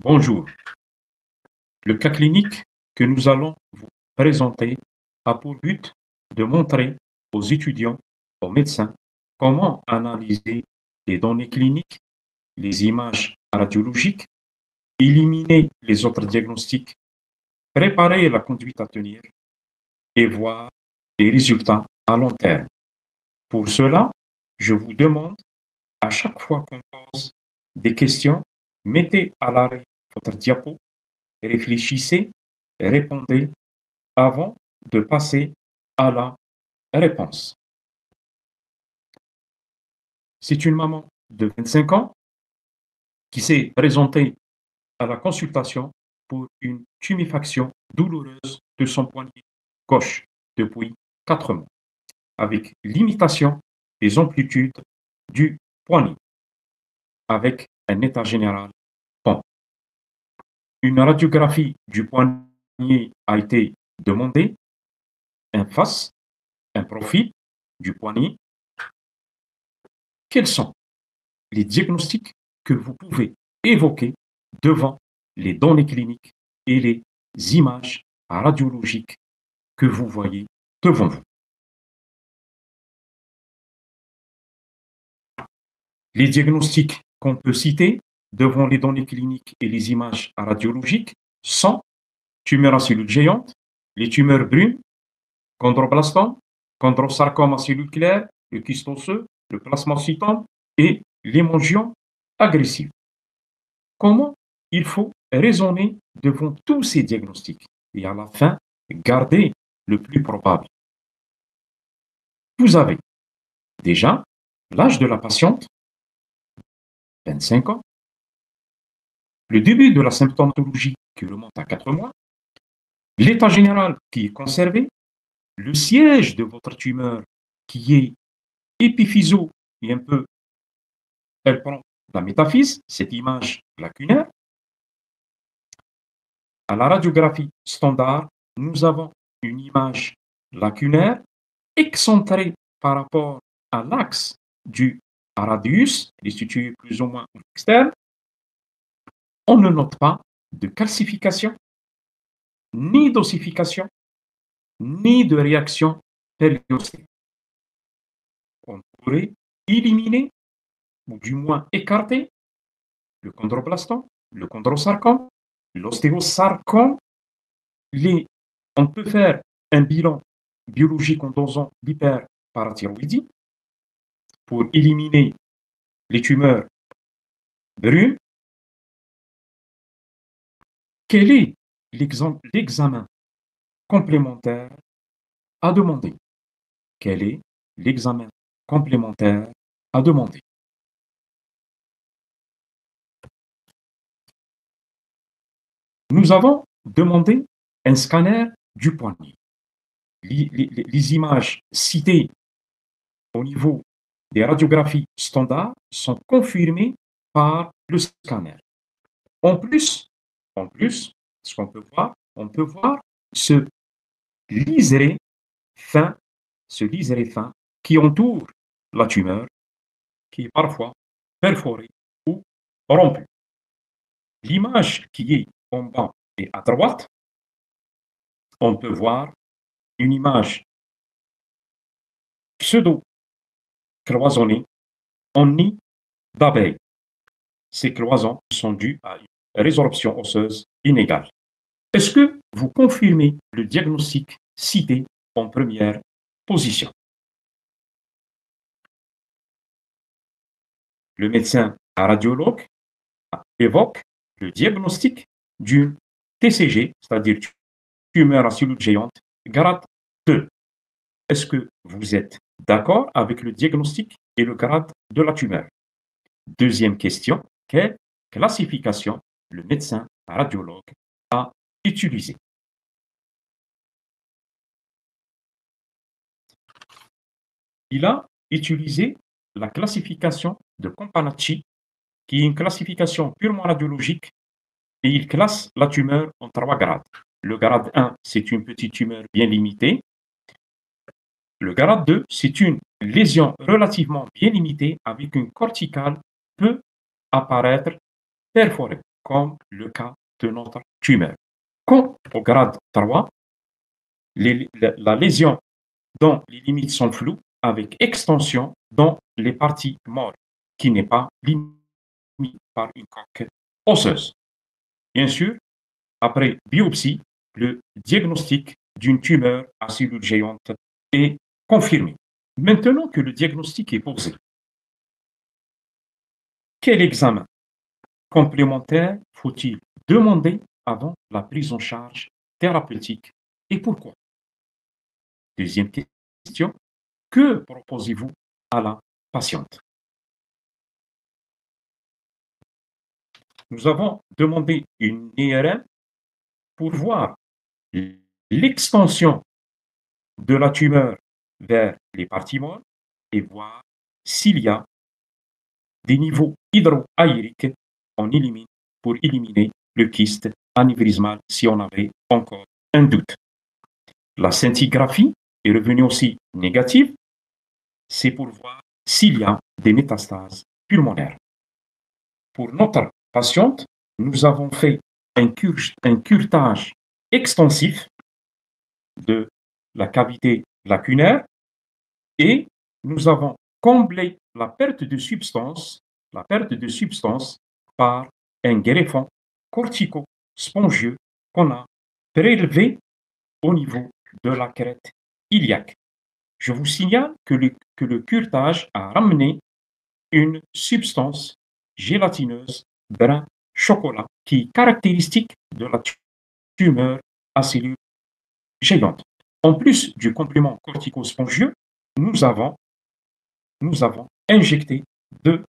Bonjour. Le cas clinique que nous allons vous présenter a pour but de montrer aux étudiants, aux médecins, comment analyser les données cliniques, les images radiologiques, éliminer les autres diagnostics, préparer la conduite à tenir et voir les résultats à long terme. Pour cela, je vous demande, à chaque fois qu'on pose des questions, mettez à l'arrêt votre diapo, réfléchissez, répondez avant de passer à la réponse. C'est une maman de 25 ans qui s'est présentée à la consultation pour une tuméfaction douloureuse de son poignet gauche depuis 4 mois, avec limitation des amplitudes du poignet, avec un état général bon. Une radiographie du poignet a été demandée, un face, un profil du poignet. Quels sont les diagnostics que vous pouvez évoquer devant les données cliniques et les images radiologiques que vous voyez devant vous? Les diagnostics qu'on peut citer devant les données cliniques et les images radiologiques sont tumeurs à cellules géantes, les tumeurs brunes, chondroblastome, chondrosarcome à cellules claires, le kyste osseux, le plasmacytome et l'hémangiome agressif. Comment il faut raisonner devant tous ces diagnostics et à la fin garder le plus probable? Vous avez déjà l'âge de la patiente, 25 ans, le début de la symptomatologie qui remonte à 4 mois, l'état général qui est conservé, le siège de votre tumeur qui est épiphyso et un peu, elle prend la métaphyse, cette image lacunaire. À la radiographie standard, nous avons une image lacunaire excentrée par rapport à l'axe du radius, qui est situé plus ou moins externe. On ne note pas de calcification, ni d'ossification, ni de réaction périostée. On pourrait éliminer, ou du moins écarter, le chondroblastome, le chondrosarcome, l'ostéosarcome. On peut faire un bilan biologique en dosant l'hyperparathyroïdie pour éliminer les tumeurs brunes. Quel est l'examen complémentaire à demander? Quel est l'examen complémentaire à demander? Nous avons demandé un scanner du poignet. Les images citées au niveau des radiographies standards sont confirmées par le scanner. En plus, ce qu'on peut voir, on peut voir ce liseré fin, qui entoure la tumeur, qui est parfois perforée ou rompue. L'image qui est en bas et à droite, on peut voir une image pseudo-cloisonnée en nid d'abeille. Ces cloisons sont dues à une résorption osseuse inégale. Est-ce que vous confirmez le diagnostic cité en première position? Le médecin radiologue évoque le diagnostic d'une TCG, c'est-à-dire tumeur à cellules géantes, grade 2. Est-ce que vous êtes d'accord avec le diagnostic et le grade de la tumeur? Deuxième question, quelle classification le médecin radiologue a utilisée? Il a utilisé la classification de Campanacci, qui est une classification purement radiologique, et il classe la tumeur en 3 grades. Le grade 1, c'est une petite tumeur bien limitée. Le grade 2, c'est une lésion relativement bien limitée avec une corticale peut apparaître perforée. comme le cas de notre tumeur. Quant au grade 3, la lésion dont les limites sont floues, avec extension dans les parties molles, qui n'est pas limitée par une coque osseuse. Bien sûr, après biopsie, le diagnostic d'une tumeur à cellules géantes est confirmé. Maintenant que le diagnostic est posé, quel examen complémentaire faut-il demander avant la prise en charge thérapeutique et pourquoi? Deuxième question, que proposez-vous à la patiente? Nous avons demandé une IRM pour voir l'extension de la tumeur vers les parties molles et voir s'il y a des niveaux hydroaériques pour éliminer le kyste anévrismal si on avait encore un doute. La scintigraphie est revenue aussi négative, c'est pour voir s'il y a des métastases pulmonaires. Pour notre patiente, nous avons fait un curetage extensif de la cavité lacunaire et nous avons comblé la perte de substance par un greffon cortico-spongieux qu'on a prélevé au niveau de la crête iliaque. Je vous signale que le curetage a ramené une substance gélatineuse brun chocolat qui est caractéristique de la tumeur à cellules géantes. En plus du complément cortico-spongieux, nous avons injecté de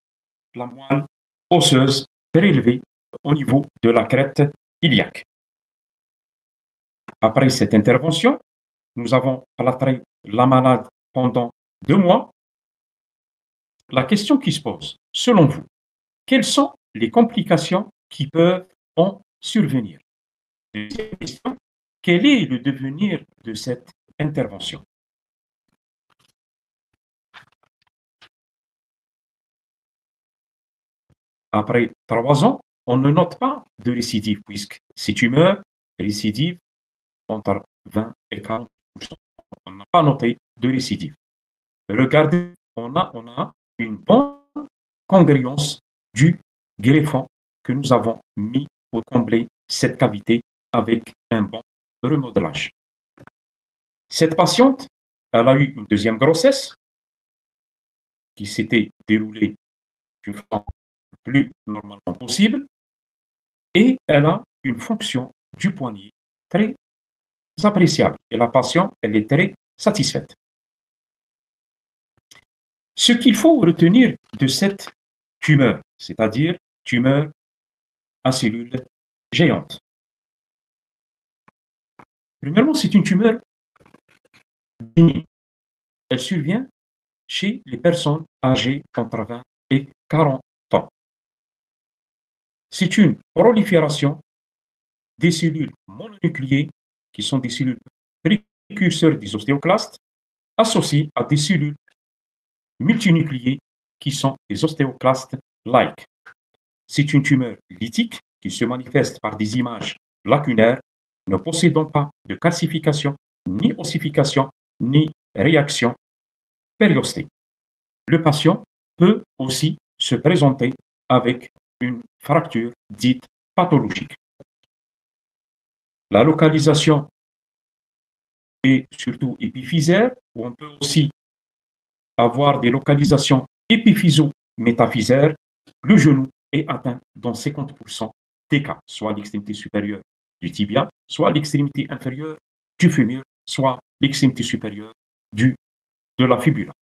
la moelle osseuse prélevée au niveau de la crête iliaque. Après cette intervention, nous avons plâtré la malade pendant 2 mois. La question qui se pose, selon vous, quelles sont les complications qui peuvent en survenir? Deuxième question, quel est le devenir de cette intervention? Après 3 ans, on ne note pas de récidive puisque ces tumeurs récidivent entre 20 et 40%. On n'a pas noté de récidive. Regardez, on a une bonne congruence du greffon que nous avons mis pour combler cette cavité avec un bon remodelage. Cette patiente, elle a eu une deuxième grossesse qui s'était déroulée d'une façon plus normalement possible et elle a une fonction du poignet très appréciable et la patiente, elle est très satisfaite. Ce qu'il faut retenir de cette tumeur, c'est-à-dire tumeur à cellules géantes. Premièrement, c'est une tumeur bénigne. Elle survient chez les personnes âgées entre 20 et 40 ans. C'est une prolifération des cellules mononucléées, qui sont des cellules précurseurs des ostéoclastes, associées à des cellules multinucléées, qui sont des ostéoclastes-like. C'est une tumeur lytique qui se manifeste par des images lacunaires, ne possédant pas de calcification, ni ossification, ni réaction périostée. Le patient peut aussi se présenter avec une fracture dite pathologique. La localisation est surtout épiphysaire, où on peut aussi avoir des localisations épiphyso-métaphysaires. Le genou est atteint dans 50% des cas, soit l'extrémité supérieure du tibia, soit l'extrémité inférieure du fémur, soit l'extrémité supérieure de la fibula.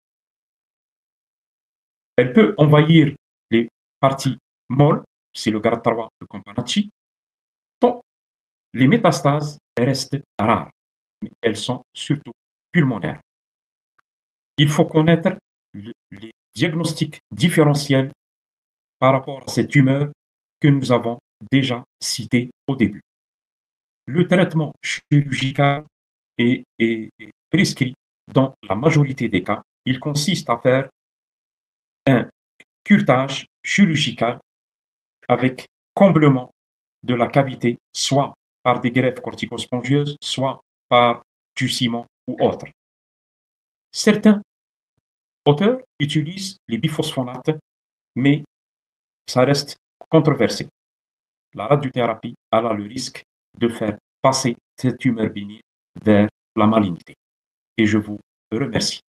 Elle peut envahir les parties molles, c'est le grade 3 de Campanacci. Donc, les métastases restent rares, mais elles sont surtout pulmonaires. Il faut connaître les diagnostics différentiels par rapport à cette tumeur que nous avons déjà cité au début. Le traitement chirurgical est prescrit dans la majorité des cas. Il consiste à faire un curetage chirurgical avec comblement de la cavité, soit par des greffes corticospongieuses, soit par du ciment ou autre. Certains auteurs utilisent les biphosphonates, mais ça reste controversé. La radiothérapie a le risque de faire passer cette tumeur bénigne vers la malignité. Et je vous remercie.